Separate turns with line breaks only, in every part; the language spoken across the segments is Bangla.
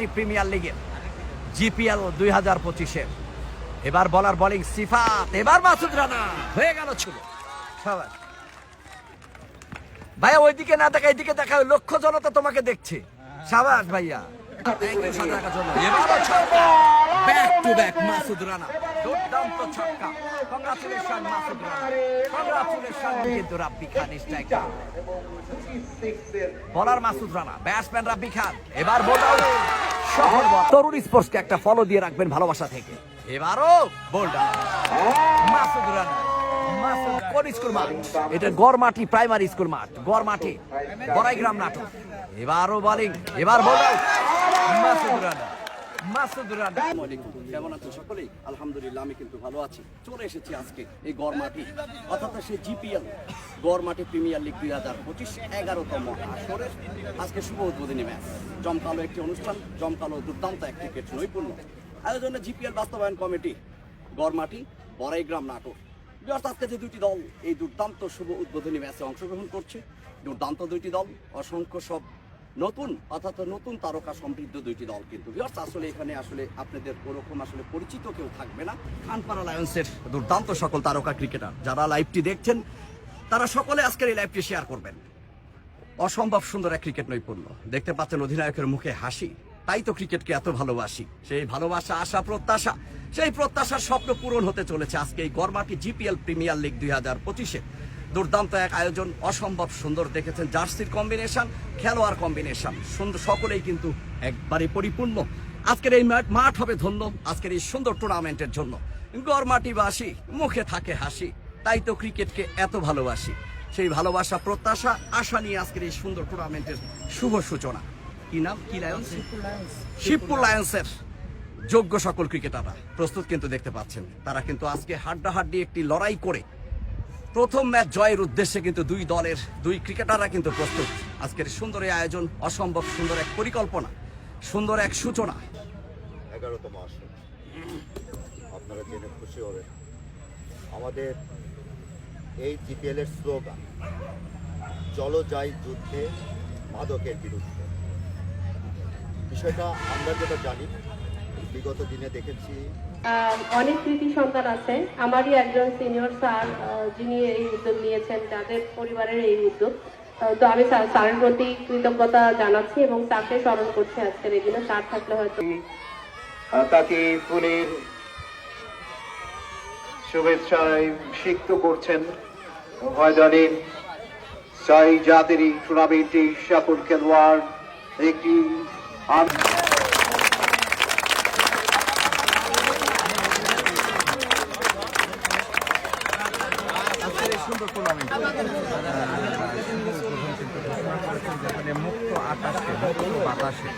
প্রিমিয়ার লিগের জিপিএল 2025-এর এবার বলার বোলিং সিফাত, এবার মাসুদ রানা হয়ে গেল ছিল সবার। ভাইয়া ওইদিকে না দেখা এদিকে দেখা, লক্ষ্য জনতা তোমাকে দেখছে। সাবাস ভাইয়া, back to back Masud Rana, দুর্দান্ত ছক্কা। Congratulation Masud Rana, congratulation. কিন্তু রাব্বি খান স্ট্রাইকার, বলার মাসুদ রানা, ব্যাটসম্যান রাব্বি খান। এবার বোল্ডার তরুণ স্পোর্টসকে একটা ফলো দিয়ে রাখবেন ভালোবাসা থেকে। এবারও বোল্ডার মাসুদ রানা। কোন স্কুল মাঠ এটা? গড়মাটি প্রাইমারি স্কুল মাঠ, গড়মাটি বড়াইগ্রাম নাটক। এবারও বোলিং, এবার বোল্ডার মাসুদ রানা। মাসুদ রানা,
কেমন আছেন সকলেই? আলহামদুলিল্লাহ আমি কিন্তু ভালো আছি। চলে এসেছি আজকে এই গড়মাটি, অর্থাৎ সেই জিপিএল গড়মাটি প্রিমিয়ার লিগ 2025 11তম আসরের আজকে শুভ উদ্বোধনী ম্যাচ। জমকালো একটি অনুষ্ঠান, জমকালো দুর্দান্ত এক ক্রিকেট নৈপুণ্য আয়োজনে জিপিএল বাস্তবায়ন কমিটি গড়মাটি বড়াইগ্রাম নাটক। আজকে যে দুটি দল এই দুর্দান্ত শুভ উদ্বোধনী ম্যাচে অংশগ্রহণ করছে, দুর্দান্ত দুইটি দল, অসংখ্য সব নতুন অর্থাৎ নতুন তারকা সমৃদ্ধ দুইটি দল। কিন্তু আসলে এখানে আসলে আপনাদের ওরকম আসলে পরিচিত কেউ থাকবে না। খানপাড়া লায়ন্সের দুর্দান্ত সকল তারকা ক্রিকেটার যারা লাইভটি দেখছেন তারা সকলে আজকের এই লাইভটি শেয়ার করবেন। অসম্ভব সুন্দর এক ক্রিকেট নৈপুণ্য দেখতে পাচ্ছেন, অধিনায়কের মুখে হাসি। তাই তো ক্রিকেটকে এত ভালোবাসি। সেই ভালোবাসা, আশা, প্রত্যাশা, সেই প্রত্যাশার স্বপ্ন পূরণ হতে চলেছে আজকে এই গড়মাটি জিপিএল প্রিমিয়ার লিগ 2025-এ। দুর্দান্ত এক আয়োজন, অসম্ভব সুন্দর দেখেছেন জার্সির কম্বিনেশন, খেলোয়াড় কম্বিনেশন সুন্দর, সকলেই কিন্তু একবারে পরিপূর্ণ। আজকের এই মাঠ হবে ধন্য আজকের এই সুন্দর টুর্নামেন্টের জন্য। গড়মাটিবাসী মুখে থাকে হাসি, তাই তো ক্রিকেটকে এত ভালোবাসি। সেই ভালোবাসা, প্রত্যাশা, আশা নিয়ে আজকের এই সুন্দর টুর্নামেন্টের শুভ সূচনা। কি নাম? কি লায়ন্স? শিবপুর লায়ন্সের যোগ্য সকল ক্রিকেটাররা প্রস্তুত কিন্তু দেখতে পাচ্ছেন। তারা কিন্তু আজকে হাড্ডাহাড্ডি একটি লড়াই করে প্রথম ম্যাচ জয়ের উদ্দেশ্যে কিন্তু দুই দলের দুই ক্রিকেটাররা কিন্তু প্রস্তুত। আজকের সুন্দর এই আয়োজন, অসম্ভব সুন্দর এক পরিকল্পনা, সুন্দর এক সূচনা।
11তম আসর, আপনারা জেনে খুশি হবেন আমাদের এই জিপিএল এর স্লোগান চলো যাই যুদ্ধে মাদকের বিরুদ্ধে। বিষয়টা আমরা যেটা জানি, বিগত দিনে দেখেছি
অনেক কৃতি সন্তান আছে। আমারই একজন সিনিয়র স্যার যিনি এই উদ্যোগ নিয়েছেন, যাদের পরিবারের এই উদ্যোগ। তো আমি স্যারের প্রতি কৃতজ্ঞতা জানাচ্ছি এবং তাকে স্মরণ করছি আজকের এই দিনে। স্যার থাকলে হয়তো
তাকে ফুলের শুভেচ্ছায় সিক্ত করছেন ময়দানে। চাই জাতির টুর্নামেন্টে সকল খেলোয়াড় একটি
সুন্দর টুর্নামেন্ট, মুক্ত আকাশে, মুক্ত বাতাসে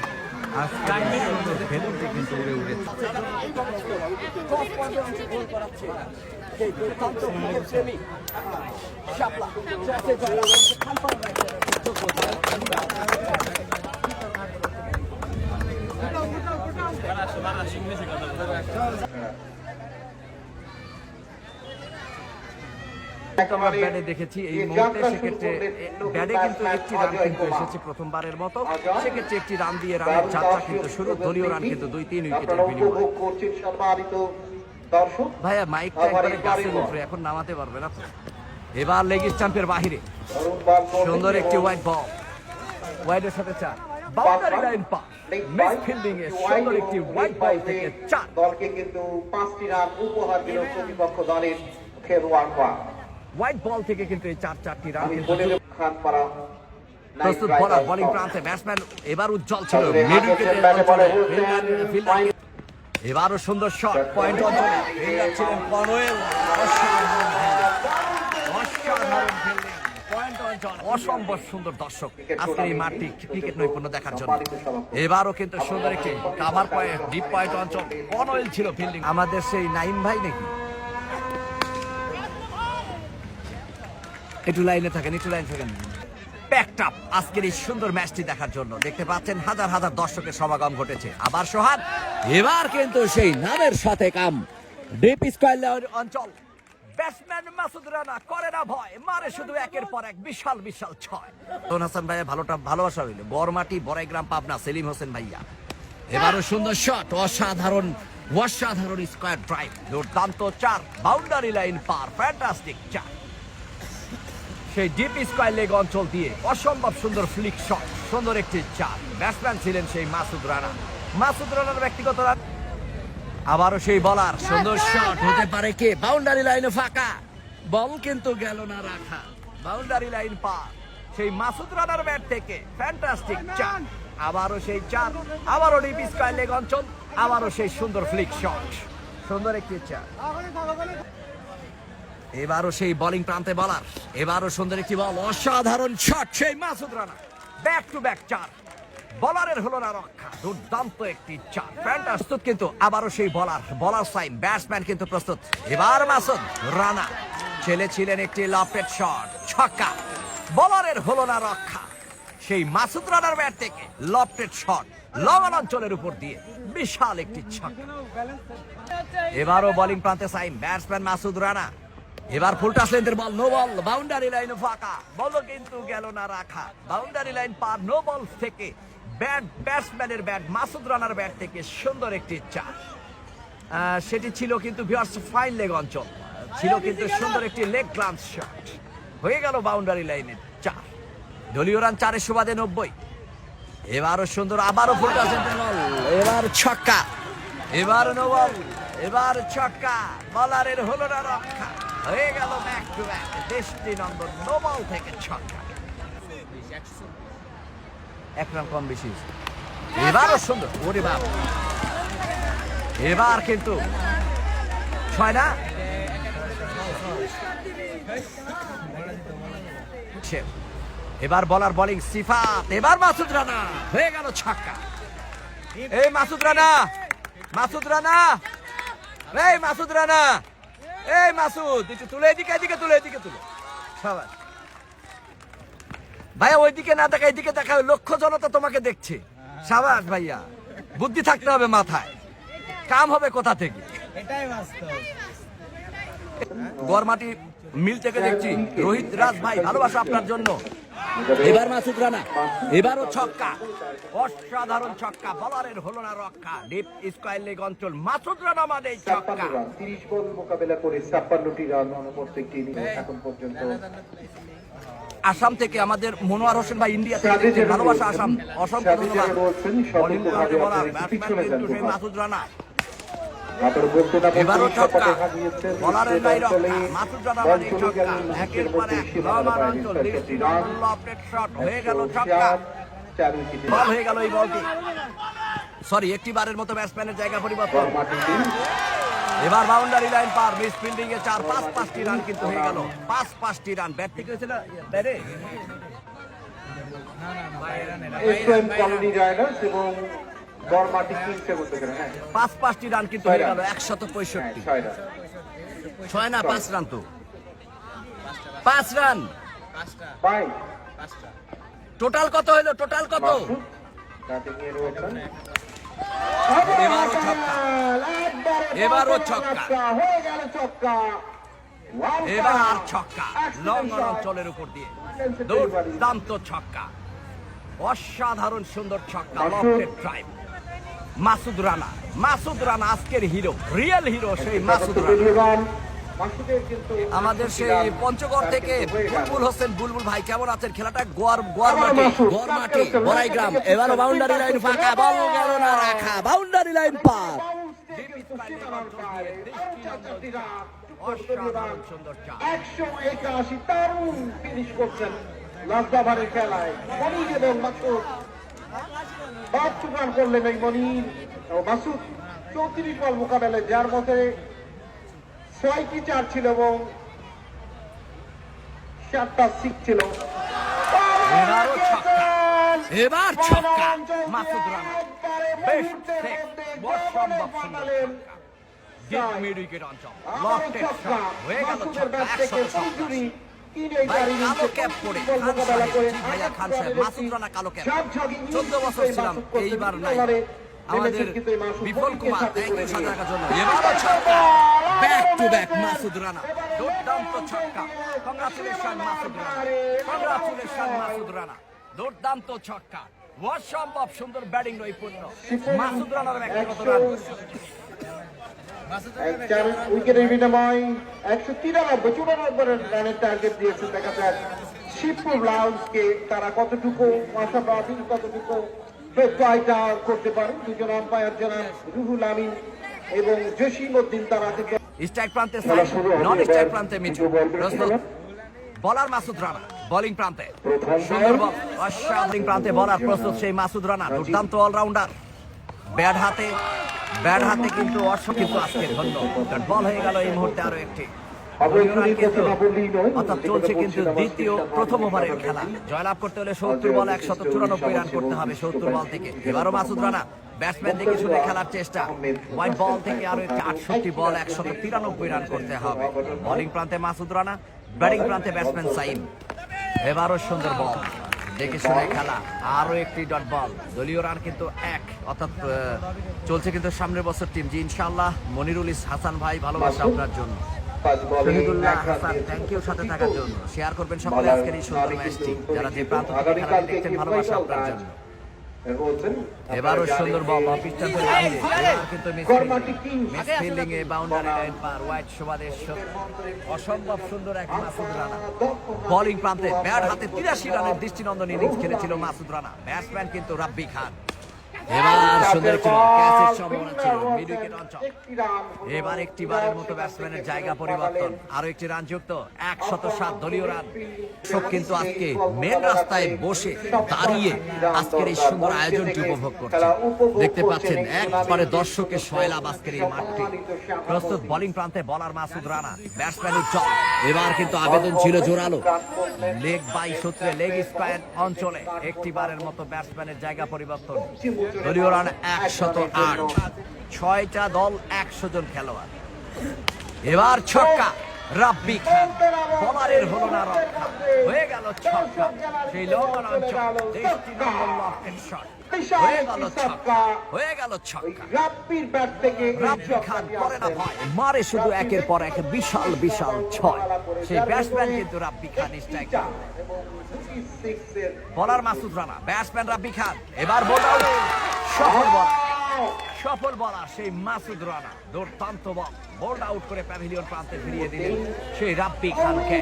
আজকে সুন্দর ভেলুটি কিন্তু উড়ে উড়েছে। ব্যাটে দেখেছি এই মুহূর্তে, সেক্ষেত্রে ব্যাটে কিন্তু একটি রান কিন্তু এসেছে প্রথমবারের মতো। সেক্ষেত্রে একটি রান দিয়ে রানের যাত্রা কিন্তু শুরু। দলীয় রান কিন্তু 2-3 উইকেটের বিনিময়ে। ভাইয়া মাইকটা একবারে গাছের উপরে, এখন নামাতে পারবে না তো। এবার লেগ স্টাম্পের বাহিরে সুন্দর একটি হোয়াইট বল, হোয়াইটের সাথে 4, বাউন্ডারি লাইন পার, মিস ফিল্ডিং এ সুন্দর একটি হোয়াইট বল থেকে 4।
দলকে কিন্তু 5টি রান উপহার দিল প্রতিপক্ষ দলের খেলোয়াড়রা।
হোয়াইট বল থেকে কিন্তু এই 4টি রান
খানপাড়া
প্রস্তুত। বলার বোলিং প্রান্তে ব্যাটসম্যান এবার উজ্জ্বল ছিল। এবারও সুন্দর শট, পয়েন্ট অঞ্চলে ছিলেন কনওয়েল। অসাধারণ ফিল্ডিং, পয়েন্ট অঞ্চল, অসম্ভব সুন্দর। দর্শক আজকের এই মাঠটি ক্রিকেট নৈপুণ্য দেখার জন্য। এবারও কিন্তু সুন্দর একটি কাভার পয়েন্ট, ডিপ পয়েন্ট অঞ্চল, কনওয়েল ছিল ফিল্ডিং। আমাদের সেই নাইম ভাই নাকি একটু লাইনে থাকেন, একটু লাইনে থাকেন। প্যাকড আপ আজকের এই সুন্দর ম্যাচটি দেখার জন্য। দেখতে পাচ্ছেন হাজার হাজার দর্শকের সমাগম ঘটেছে। আবার সোহান, এবার কিন্তু সেই নামের সাথে কাম। ডিপ স্কয়ার অঞ্চল, ব্যাটসম্যান মাসুদ রানা করে না ভয়, মারে শুধু একের পর এক বিশাল বিশাল 6। হাসান ভাইয়া ভালোবাসা হইল। গড়মাটি বড়াইগ্রাম পাবনা, সেলিম হোসেন ভাইয়া এবারও সুন্দর শট, অসাধারণ অসাধারণ স্কোয়ার ড্রাইভ, দুর্দান্ত 4, বাউন্ডারি লাইন পার, ফ্যান্টাস্টিক 4। সেই ডিপ স্কোয়ার লেগ অঞ্চল দিয়ে অসম্ভব সুন্দর ফ্লিক শট, সুন্দর একটি 4। ব্যাটসম্যান ছিলেন সেই মাসুদ রানা। মাসুদ রানার ব্যক্তিগত রান। আবারও সেই বলার, সুন্দর শট, হতে পারে কে? বাউন্ডারি লাইনে ফাঁকা, বল কিন্তু গেল না রাখা, বাউন্ডারি লাইন পার, সেই মাসুদ রানার ব্যাট থেকে ফ্যান্টাস্টিক 4। আবারও সেই 4, আবারও ডিপ স্কোয়ার লেগ অঞ্চল, আবারও সেই সুন্দর ফ্লিক শট, সুন্দর একটি 4। এবারও সেই বোলিং প্রান্তে বলার, এবারও সুন্দর একটি বল, অসাধারণ শট, সেই Masud Rana, back to back 4। বলারের হলো না রক্ষা, দুর্দান্ত একটি 4, ফ্যান্টাস্টিক। কিন্তু আবারও সেই বলার সাইন, ব্যাটসম্যান কিন্তু প্রস্তুত। এবার মাসুদ রানা ছেলেছিলেন একটি লফটেড শট, ছক্কা, বলারের হলো না রক্ষা, সেই মাসুদ রানার ব্যাট থেকে লফটেড শট, লঙ্গন অঞ্চলের উপর দিয়ে বিশাল একটি ছক্কা। এবারও বোলিং প্রান্তে সাইন, ব্যাটসম্যান মাসুদ রানা, এবার ফুল টাচ লেন্থের বল, নো বল, বাউন্ডারি লাইন ফাঁকা, বল কিন্তু গেল না রাখা, বাউন্ডারি লাইন পার, নো বল থেকে ব্যাটসম্যানের ব্যাট, মাসুদ রানার ব্যাট থেকে সুন্দর একটি 4। সেটি ছিল কিন্তু ভিউয়ার্স ফাইন লেগ অঞ্চল, ছিল কিন্তু সুন্দর একটি লেগ গ্লান্স শট, হয়ে গেল বাউন্ডারি লাইনের 4। দলীয় রান 4-এর সুবাদে 90। এবারও সুন্দর, আবারও ফুল টাচ লেন্থের বল, এবার ছক্কা, এবার নো বল, এবার ছক্কা, বলারের হলো না রক্ষা, হয়ে গেল ব্যাক টু ব্যাক, দেশটি নম্বর, নো বল থেকে ছক্কা, 1 রান কম বেশি। এবারও সুন্দর, ওরে বাবা, এবার কিন্তু 6 না, এবার বলার বোলিং সিফাত, এবার মাসুদ রানা, হয়ে গেল ছক্কা। এই মাসুদ রানা, মাসুদ রানা, এই মাসুদ রানা, এই মাসুদ, একটু তুলে, এদিকে এদিকে তুলে, এদিকে তুলে, সবাই ভাইয়া ওইদিকে না দেখা, এদিকে দেখা, লক্ষ্য জনতা তোমাকে দেখছে। সাবাস ভাইয়া, বুদ্ধি থাকতে হবে মাথায়, কাম হবে কোথা থেকে। গড়মাটি মিল থেকে দেখছি রোহিত রাজ ভাই, ভালোবাসা আপনার জন্য। এবার মাসুদ রানা, এবারও ছক্কা, অসাধারণ ছক্কা, বলারের হলো না রক্ষা, ডিপ স্কোয়ার লেগ অঞ্চল, মাসুদ রানা মানে ছক্কা।
30 বল মোকাবেলা করে 56টি রান প্রত্যেকটি ইনিংসে এখন পর্যন্ত।
আসাম থেকে আমাদের মনোয়ার হোসেন ভাই, ইন্ডিয়া থেকে দেখছেন, ভালোবাসা আসাম, অসংখ্য ধন্যবাদ। বোলিং প্রান্তে বলার, ব্যাটসম্যান কিন্তু সেই মাসুদ রানা, এবারও ছক্কা, বলারের নাই রক্ষা, মাসুদ রানা মানে ছক্কা, 1-এর পর 1, লঙ্গন অঞ্চল, লফটেড শট, হয়ে গেল ছক্কা, বল হয়ে গেল এই বলটি, সরি, একটি বারের মতো ব্যাটসম্যানের জায়গা পরিবর্তন। এবার বাউন্ডারি লাইন পার, মিস ফিল্ডিং এ 4, 5-5টি রান কিন্তু হয়ে গেল, 5-5টি রান। ব্যাট থেকে হয়েছিল ব্যারে
এসএম কলোনি রাইডার্স এবং গড়মাটি কিংসের মধ্যে, হ্যাঁ
5-5টি রান কিন্তু হয়ে গেল, 165। 6 না 5 রান, তো 5 রান, টোটাল কত হলো, টোটাল কত? এবারও ছক্কা, এবারও ছক্কা, এবার ছক্কা, লঙ্গন অঞ্চলের উপর দিয়ে দুর্দান্ত ছক্কা, অসাধারণ সুন্দর ছক্কা, লফটেড ড্রাইভ, মাসুদ রানা, মাসুদ রানা আজকের হিরো, রিয়েল হিরো সেই মাসুদ রানা। আমাদের সেই পঞ্চগড় থেকে বুলবুল হোসেন, বুলবুল ভাই কেমন আছেন? খেলাটা গোয়ারমাটি বড়াইগ্রাম, এবারও বাউন্ডারি লাইন ফাঁকা, বল গেল না রাখা, বাউন্ডারি লাইন পার, অসাধারণ সুন্দর চার,
181 দারুণ ফিনিশ করছেন লাস্ট ওভারের খেলায় মনির এবং মাসুদ। 72 রান করলেন এই মনির ও মাসুদ 34 বল মোকাবেলায়, যার মধ্যে 6টি 4 ছিল এবং 7টা 6 ছিল।
এবারও ছক্কা, এবার ছক্কা, মাসুদ রানা বেস্ট সেভ, অসম্ভব সুন্দর ছক্কা, ডিপ মিড উইকেট অঞ্চল, লফটেড শট, হয়ে গেল ছক্কা, 127। ভাই কালো ক্যাপ পরে খান সাহেব, ভাইয়া খান সাহেব, মাসুদ রানা কালো ক্যাপ, 14 বছর ছিলাম, এইবার নাই। আমাদের বিপুল কুমার, থ্যাংক ইউ 7 টাকার জন্য। এবারও ছক্কা, back to back Masud Rana, দুর্দান্ত ছক্কা, কংগ্রাচুলেশন মাসুদ রানা, কংগ্রাচুলেশন মাসুদ রানা, দুর্দান্ত ছক্কা, অসম্ভব সুন্দর ব্যাটিং নৈপুণ্য মাসুদ রানার ব্যক্তিগত রান।
4 উইকেটের বিনিময় 193 রানের টার্গেট দিয়েছে। দেখা যাক শিবপুর লাউন্সকে তারা কতটুকু আশাবাদী, কতটুকু প্রত্যয়টা করতে পারে। দুজন আম্পায়ার জনাব রুহুল আমিন এবং জসিম উদ্দিন তারা কিন্তু
স্ট্রাইক প্রান্তে নন স্ট্রাইক প্রান্তে মিঠু প্রস্তুত। বলার মাসুদ রানা বোলিং প্রান্তে সুন্দর বল, অসাধারণ প্রান্তে বলার প্রস্তুত সেই মাসুদ রানা, দুর্দান্ত অলরাউন্ডার। ব্যাট হাতে কিন্তু কিন্তু আজকে ধন্য বল হয়ে গেল এই মুহূর্তে আরো একটি। অর্থাৎ চলছে কিন্তু প্রথম ওভারের খেলা। জয়লাভ করতে হলে 70 বল 194 রান করতে হবে 70 বল থেকে। এবারও মাসুদ রানা ব্যাটসম্যান দেখে শুনে খেলার চেষ্টা। হোয়াইট বল থেকে আরো একটি 68 বল 193 রান করতে হবে। বোলিং প্রান্তে মাসুদ রানা, ব্যাটিং প্রান্তে ব্যাটসম্যান সাইম। এবারও সুন্দর বল দেখে শুনে খেলা, আরো একটি ডট বল। দলীয় রান কিন্তু 1, অর্থাৎ চলছে কিন্তু সামনের বছর টিম। জি ইনশাআল্লাহ। মনিরুল হাসান ভাই, ভালোবাসা আপনার জন্য। শহীদুল্লাহ হাসান, থ্যাংক ইউ সাথে থাকার জন্য। শেয়ার করবেন সকলে আজকের এই সুন্দর ম্যাচটি। যারা যে প্রান্ত থেকে খেলাটি দেখছেন, ভালোবাসা আপনার জন্য। এবারও সুন্দর বল পিস্টনের বাইরে, এবার কিন্তু মিস ফিল্ডিং এ বাউন্ডারি লাইন পার। হোয়াইট সুবাদের অসম্ভব সুন্দর এক মাসুদ রানা। বোলিং প্রান্তে ব্যাট হাতে 83 রানের দৃষ্টিনন্দন ইনিংস খেলেছিল মাসুদ রানা। ব্যাটসম্যান কিন্তু রাব্বি খান। এবার সুন্দর একটি বল, ক্যাচের সম্ভাবনা ছিল মিড উইকেট অঞ্চল। এবার একটিবারের মতো ব্যাটসম্যানের জায়গা পরিবর্তন, আরো একটি রান যুক্ত, 107 দলীয় রান। সব কিন্তু আজকে মেন রাস্তায় বসে দাঁড়িয়ে আজকের এই সুন্দর আয়োজনটি উপভোগ করছে। দেখতে পাচ্ছেন একবারে দর্শকের সয়লাভ আজকের এই মাঠটি। প্রস্তুত বোলিং প্রান্তে বলার মাসুদ রানা, ব্যাটসম্যান উজ্জ্বল। এবার কিন্তু আবেদন ছিল জোরালো, লেগ বাই সূত্রে লেগ স্কয়ার অঞ্চলে একটিবারের মতো ব্যাটসম্যানের জায়গা পরিবর্তন। দলীয় রান 108, 6টা দল 100 জন খেলোয়াড়। এবার ছক্কা রাব্বি খান, বলারের হলো না রক্ষা, হয়ে গেল ছক্কা। সেই লঙ্ঘন অঞ্চল দৃষ্টিনন্দন লফটেড শট, হয়ে গেল ছক্কা।
রাব্বির ব্যাট থেকে
রাব্বি খান করে না ভয়, মারে শুধু একের পর এক বিশাল 6। সেই ব্যাটসম্যান কিন্তু রাব্বি খান স্ট্রাইকার। বলার মাসুদ রানা, ব্যাটসম্যান রাব্বি খান। এবার বোল্ড আউট, সফল বলার সেই মাসুদ রানা, দুর্দান্ত বল, বোল্ড আউট করে প্যাভিলিয়ন প্রান্তে ফিরিয়ে দিলেন সেই রাব্বি খানকে।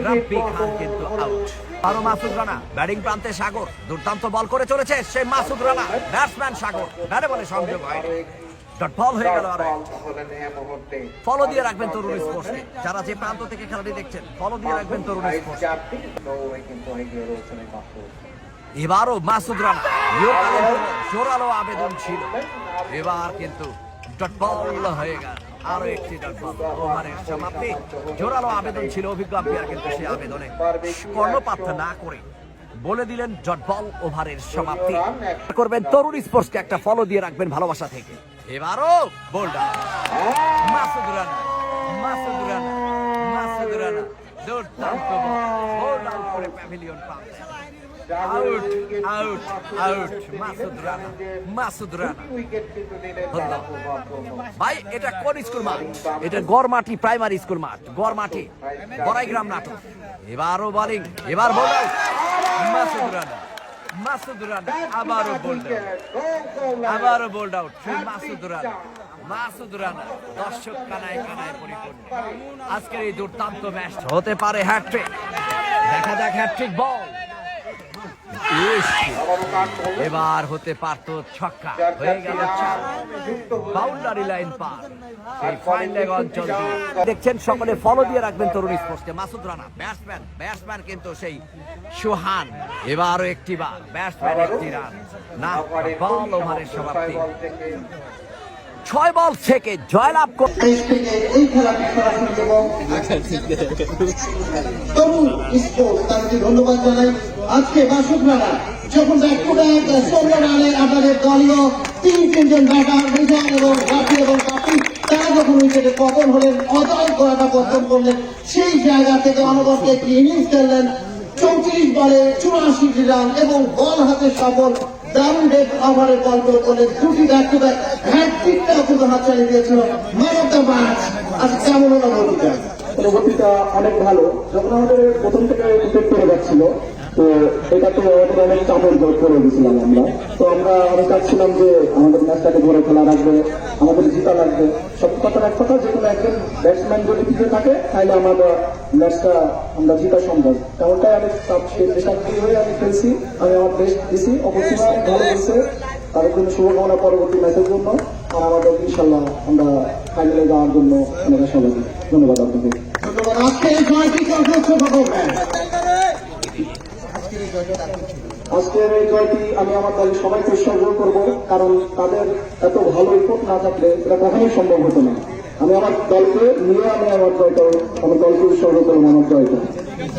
রাব্বি খান কিন্তু আউট। আরো মাসুদ রানা, ব্যাটিং প্রান্তে সাগর, দুর্দান্ত বল করে চলেছে সেই মাসুদ রানা। ব্যাটসম্যান সাগর, ব্যাটে বলে সংযোগ হয়নি, ডট বল হয়ে গেল। আর ফলো দিয়ে রাখবেন তরুণ স্পোর্টসকে। যারা যে প্রান্ত থেকে খেলাটি দেখছেন, ফলো দিয়ে রাখবেন তরুণ স্পোর্টস। এবারও মাসুদ রানা, জোরালো আবেদন ছিল, এবার কিন্তু ডট বল হয়ে গেল। আরো একটি ডট বল, ওভারের সমাপ্তি। জোরালো আবেদন ছিল, অভিজ্ঞ আম্পায়ার কিন্তু সেই আবেদনে কর্ণপাত না করে বলে দিলেন ডট বল, ওভারের সমাপ্তি। করবেন তরুণ স্পোর্টসকে একটা ফলো দিয়ে রাখবেন ভালোবাসা থেকে। এবারও বোল্ডার মাসুদ রানা, দুর্দান্ত বল, বোল্ড আউট করে প্যাভিলিয়ন প্রান্তে। আউট, মাসুদ রানা। ভাই এটা কোন স্কুল মাঠ? এটা গড়মাটি প্রাইমারি স্কুল মাঠ, গড়মাটি, বড়াইগ্রাম নাটক। এবারও বোলিং, এবার বোল্ড আউট মাসুদ রানা, আবারও বোল্ড আউট সেই মাসুদ রানা। দর্শক কানায় পরিপূর্ণ। আজকের এই দুর্দান্ত ম্যাচ হতে পারে হ্যাট্রিক। দেখা যাক হ্যাট্রিক বল। এবার হতে পারতো ছক্কা, হয়ে গেল বাউন্ডারি লাইন পার সেই ফাইন লেগ অঞ্চল। দেখছেন সকলে, ফলো দিয়ে রাখবেন তরুণ স্পোর্টসকে। মাসুদ রানা ব্যাটসম্যান কিন্তু সেই সুহান। এবারও একটি বার ব্যাটসম্যান একটি রান না, বল ওভারের সমাপ্তি। 6 বল থেকে জয়লাভ করতে
এই খেলাটি সরাসরি এবং তরুণ স্পোর্টস তাদেরকে ধন্যবাদ জানাই। আজকে মাসুদ রানা যখন ব্যাক টু ব্যাক 16 রানের আমাদের দলীয় 3 ব্যাটার মিজান এবং রাফি এবং কাপি, তারা যখন উইকেটে পতন হলেন, অজয় করাটা পতন করলেন, সেই জায়গা থেকে অনবরত একটি ইনিংস খেললেন। 34 বলে 84 রান এবং বল হাতে সফল দারুণ ডেথ ওভারের বল করে করলেন। 2টি ব্যাক টু ব্যাক হ্যাট্রিকটাও কিন্তু হাতছানি দিয়েছিল ম্যান অফ দ্য ম্যাচ। আজকে কেমন অনুভূতিটা?
অনুভূতিটা অনেক ভালো। যখন আমাদের প্রথম থেকে উইকেট পড়ে যাচ্ছিল,
তো এটা তো আমাদের অনেক চাপের জোর করে গেছিলাম আমরা। তো আমরা অনেক চাচ্ছিলাম যে আমাদের ম্যাচটাকে ধরে খেলা রাখবে, আমাদের জিতা লাগবে। সব কথা এক কথা, যে কোনো একজন ব্যাটসম্যান যদি পিছিয়ে থাকে তাহলে আমাদের ম্যাচটা আমরা জিতা সম্ভব। তেমনটাই আমি পেশাদারী হয়ে আমি খেলছি, আমি আমার বেস্ট দিছি। অবশ্যই অনেক ভালো হয়েছে, তাদের জন্য শুভকামনা পরবর্তী ম্যাচের জন্য। আর আমাদের ইনশাল্লাহ আমরা ফাইনালে যাওয়ার জন্য অনেক আশাবাদী। ধন্যবাদ আপনাকে।
ধন্যবাদ। আজকে এই জয়টি উৎসর্গ করবেন।
আজকের এই জয়টি আমি আমার দলের সবাইকে উৎসর্গ করবো, কারণ তাদের এত ভালো রিপোর্ট না থাকলে এটা কখনোই সম্ভব হতো না। আমি আমার দলকে নিয়ে আমি আমার জয়টা, আমার দলকে উৎসর্গ করবো আমার জয়টা।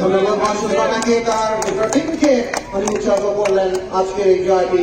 ধন্যবাদ মাসুদ রানাকে, তার টিমকে উনি উৎসর্গ করলেন আজকের এই জয়টি।